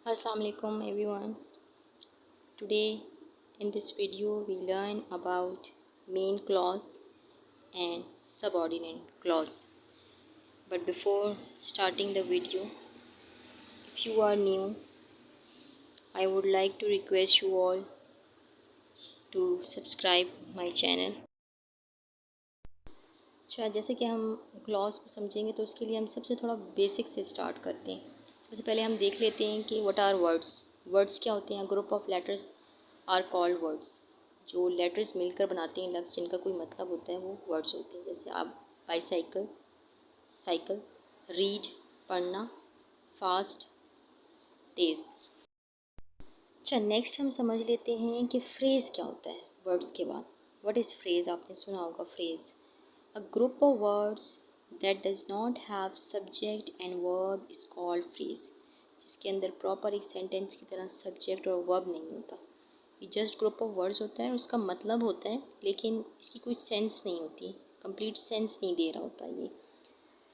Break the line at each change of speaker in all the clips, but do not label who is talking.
Assalamu alaikum everyone. Today in this video we learn about main clause and subordinate clause. But before starting the video, if you are new, I would like to request you all to subscribe my channel. अच्छा, जैसे कि हम clause को समझेंगे तो उसके लिए हम सबसे थोड़ा बेसिक से स्टार्ट करते हैं। सबसे पहले हम देख लेते हैं कि व्हाट आर वर्ड्स। वर्ड्स क्या होते हैं? Group of letters are called words. जो लेटर्स मिलकर बनाते हैं लफ्ज़ जिनका कोई मतलब होता है वो वर्ड्स होते हैं। जैसे आप बाईसाइकिल, साइकिल, रीड पढ़ना, फास्ट तेज़। अच्छा, नेक्स्ट हम समझ लेते हैं कि फ्रेज़ क्या होता है वर्ड्स के बाद। What is phrase? आपने सुना होगा phrase. A group of words that does not have subject and verb is called phrase। जिसके अंदर प्रॉपर एक सेंटेंस की तरह सब्जेक्ट और वर्ब नहीं होता। ये जस्ट ग्रुप ऑफ वर्ड्स होता है और उसका मतलब होता है लेकिन इसकी कोई सेंस नहीं होती, कंप्लीट सेंस नहीं दे रहा होता ये।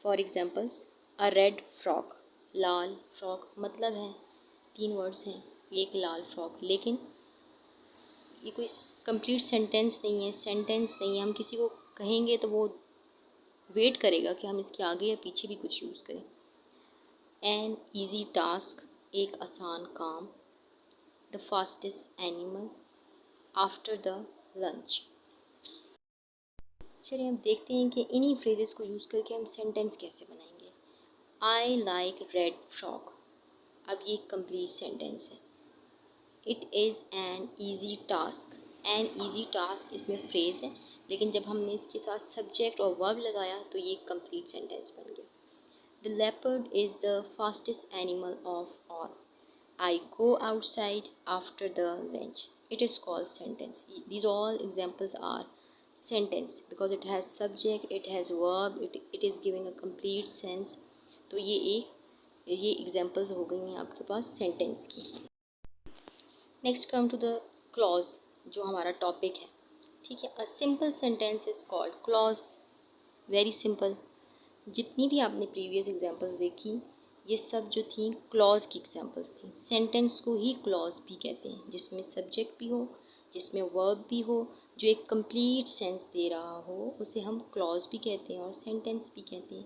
For examples, a red frock, Lal frock मतलब है, 3 वर्ड्स हैं, एक लाल फ्रॉक, लेकिन ये कोई कंप्लीट सेंटेंस नहीं है, सेंटेंस नहीं है। हम किसी को कहेंगे तो वो वेट करेगा कि हम इसके आगे या पीछे भी कुछ यूज़ करें। एन ईजी टास्क, एक आसान काम। The fastest animal, after the lunch. चलिए हम देखते हैं कि इन्हीं फ्रेजेस को यूज़ करके हम सेंटेंस कैसे बनाएंगे। आई लाइक रेड फ्रॉक, अब ये कंप्लीट सेंटेंस है। It is an easy task, an easy task इसमें फ्रेज़ है, लेकिन जब हमने इसके साथ सब्जेक्ट और वर्ब लगाया तो ये कंप्लीट सेंटेंस बन गया। The leopard is the fastest animal of all. I go outside after the lunch. It is called sentence. These all examples are sentence because it has subject, it has verb, it is giving a complete sense. तो ये examples हो गई हैं आपके पास sentence की। Next come to the clause जो हमारा topic है। ठीक है, a simple sentence is called clause. Very simple. जितनी भी आपने प्रीवियस एग्जांपल्स देखी ये सब जो थी क्लॉज की एग्जांपल्स थी। सेंटेंस को ही क्लॉज भी कहते हैं, जिसमें सब्जेक्ट भी हो, जिसमें वर्ब भी हो, जो एक कंप्लीट सेंस दे रहा हो उसे हम क्लॉज भी कहते हैं और सेंटेंस भी कहते हैं।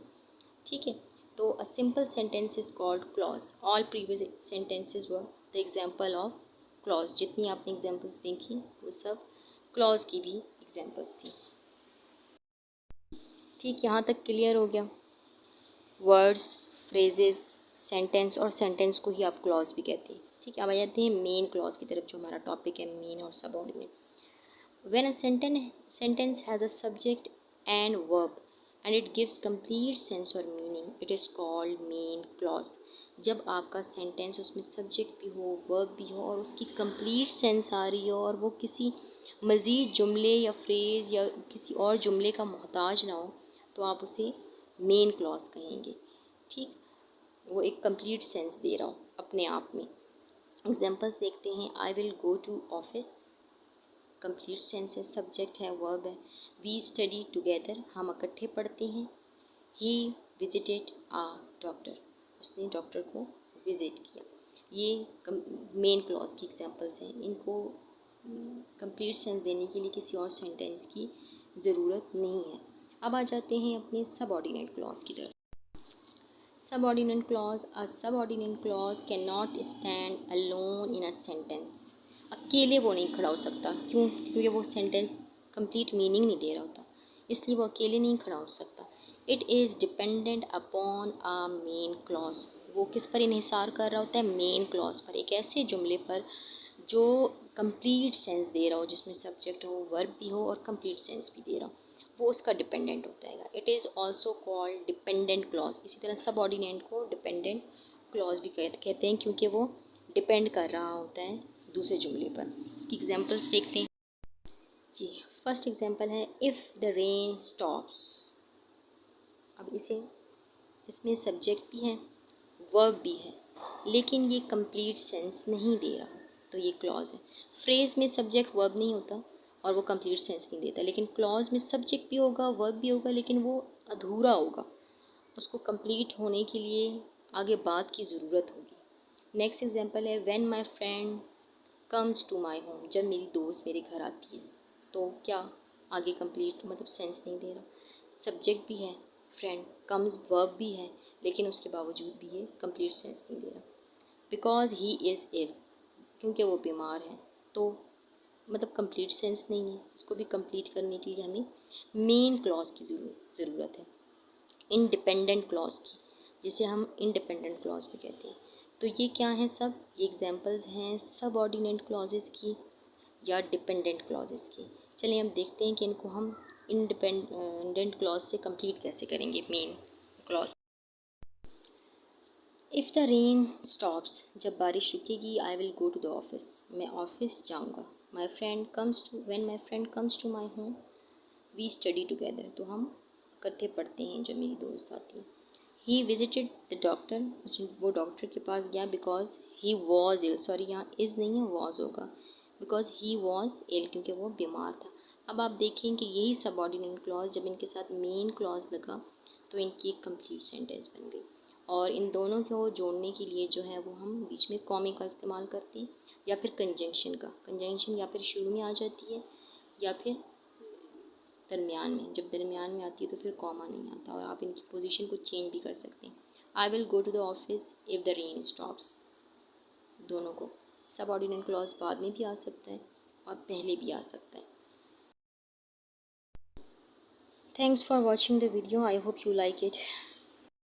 ठीक है, तो a simple sentence is called clause. All previous sentences were the example of clause. जितनी आपने एग्जांपल्स देखी वो सब क्लॉज की भी एग्जांपल्स थी। ठीक, यहाँ तक क्लियर हो गया। वर्ड्स, फ्रेजेस, सेंटेंस और सेंटेंस को ही आप क्लॉज भी कहते हैं। ठीक है, अब आ जाते हैं मेन क्लॉज की तरफ जो हमारा टॉपिक है मेन और subordinate. When a sentence has a subject and verb and it gives complete sense और meaning it is called main clause. जब आपका सेंटेंस उसमें सब्जेक्ट भी हो, वर्ब भी हो और उसकी कंप्लीट सेंस आ रही हो और वो किसी मज़ीद जुमले या फ्रेज़ या किसी और जुमले का मोहताज ना हो तो आप उसे मेन क्लॉज कहेंगे। ठीक, वो एक कंप्लीट सेंस दे रहा हो अपने आप में। एग्जांपल्स देखते हैं। I will go to office, complete sense है, सब्जेक्ट है, वर्ब है। वी स्टडी टुगेदर, हम इकट्ठे पढ़ते हैं। ही विजिटेड आ डॉक्टर, उसने डॉक्टर को विजिट किया। ये मेन क्लॉज की एग्जांपल्स हैं। इनको कंप्लीट सेंस देने के लिए किसी और सेंटेंस की ज़रूरत नहीं है। अब आ जाते हैं अपने सबऑर्डिनेट क्लॉज की तरफ। Subordinate clause. A subordinate clause cannot stand alone in a sentence. अकेले वो नहीं खड़ा हो सकता। क्यों? क्योंकि वो सेंटेंस कंप्लीट मीनिंग नहीं दे रहा होता, इसलिए वो अकेले नहीं खड़ा हो सकता। It is dependent upon a main clause. वो किस पर इन्हिसार कर रहा होता है? मेन क्लॉज पर, एक ऐसे जुमले पर जो कंप्लीट सेंस दे रहा हो, जिसमें सब्जेक्ट हो, वर्ब भी हो और कंप्लीट सेंस भी दे रहा हो, वो उसका डिपेंडेंट होता है। It is also called dependent clause. इसी तरह सबऑर्डिनेट को डिपेंडेंट क्लॉज भी कहते हैं क्योंकि वो डिपेंड कर रहा होता है दूसरे जुमले पर। इसकी एग्जांपल्स देखते हैं जी। फर्स्ट एग्जांपल है इफ़ द रेन स्टॉप्स। अब इसमें सब्जेक्ट भी है, वर्ब भी है, लेकिन ये कंप्लीट सेंस नहीं दे रहा, तो ये क्लॉज है। फ्रेज में सब्जेक्ट वर्ब नहीं होता और वो कंप्लीट सेंस नहीं देता, लेकिन क्लॉज में सब्जेक्ट भी होगा, वर्ब भी होगा, लेकिन वो अधूरा होगा। उसको कंप्लीट होने के लिए आगे बात की ज़रूरत होगी। नेक्स्ट एग्जांपल है when my friend comes to my home, जब मेरी दोस्त मेरे घर आती है। तो क्या आगे कंप्लीट मतलब सेंस नहीं दे रहा। सब्जेक्ट भी है फ्रेंड, कम्स वर्ब भी है, लेकिन उसके बावजूद भी ये कंप्लीट सेंस नहीं दे रहा। बिकॉज ही इज़ इल, क्योंकि वो बीमार है। तो मतलब कंप्लीट सेंस नहीं है। इसको भी कंप्लीट करने के लिए हमें मेन क्लॉज की ज़रूरत है, इंडिपेंडेंट क्लॉज की, जिसे हम इंडिपेंडेंट क्लॉज भी कहते हैं। तो ये क्या है सब, ये एग्जांपल्स हैं सबऑर्डिनेट क्लॉजेस की या डिपेंडेंट क्लॉजेस की। चलिए हम देखते हैं कि इनको हम इंडिपेंडेंट क्लॉज से कंप्लीट कैसे करेंगे main clause. If the rain stops, जब बारिश रुकेगी, I will go to the office, मैं ऑफिस जाऊँगा। My friend comes to when my friend comes to my home we study together, तो हम इकट्ठे पढ़ते हैं जब मेरी दोस्त आती है। ही विजिटेड द डॉक्टर, वो डॉक्टर के पास गया because he was ill, sorry यहाँ इज़ नहीं है वॉज होगा, बिकॉज ही वॉज इल, क्योंकि वो बीमार था। अब आप देखें कि यही सबऑर्डिनेट क्लॉज जब इनके साथ मेन क्लॉज लगा तो इनकी एक कंप्लीट सेंटेंस बन गई। और इन दोनों को जोड़ने के लिए जो है वो हम बीच में कॉमे का इस्तेमाल करते हैं, या फिर कंजंक्शन का। कंजंक्शन या फिर शुरू में आ जाती है या फिर दरमियान में। जब दरमियान में आती है तो फिर कॉमा नहीं आता, और आप इनकी पोजीशन को चेंज भी कर सकते हैं। I will go to the office if the rain stops, दोनों को सबऑर्डिनेट क्लॉज बाद में भी आ सकता है और पहले भी आ सकता है। Thanks for watching the video, I hope you like it.